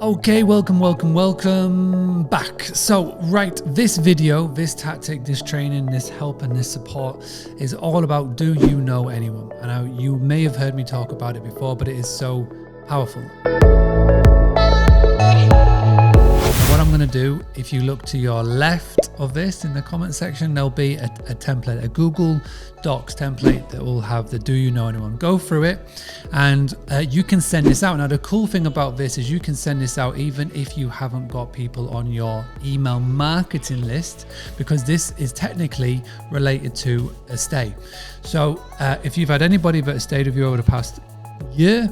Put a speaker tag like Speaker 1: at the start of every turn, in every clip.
Speaker 1: Okay, welcome back. So, right, this video, this tactic, this training, this help and this support is all about, do you know anyone? And you may have heard me talk about it before, but it is so powerful. What I'm going to do, if you look to your left of this in the comment section, there'll be a template, a Google Docs template that will have the do you know anyone. Go through it and you can send this out. Now, the cool thing about this is you can send this out even if you haven't got people on your email marketing list, because this is technically related to a stay. So if you've had anybody that has stayed with you over the past year,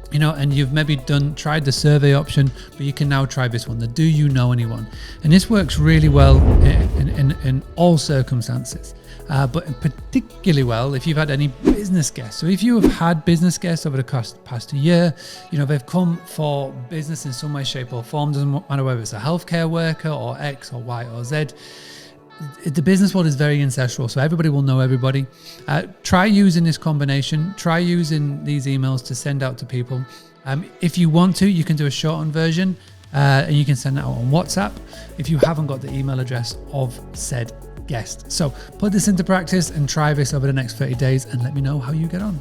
Speaker 1: you know, and you've maybe tried the survey option, but you can now try this one, the do you know anyone? And this works really well in all circumstances, but particularly well if you've had any business guests. So if you have had business guests over the past year, you know, they've come for business in some way, shape or form, doesn't matter whether it's a healthcare worker or X or Y or Z. The business world is very ancestral, so everybody will know everybody. Try using this combination. Try using these emails to send out to people. If you want to, you can do a shortened version and you can send that out on WhatsApp if you haven't got the email address of said guest. So put this into practice and try this over the next 30 days and let me know how you get on.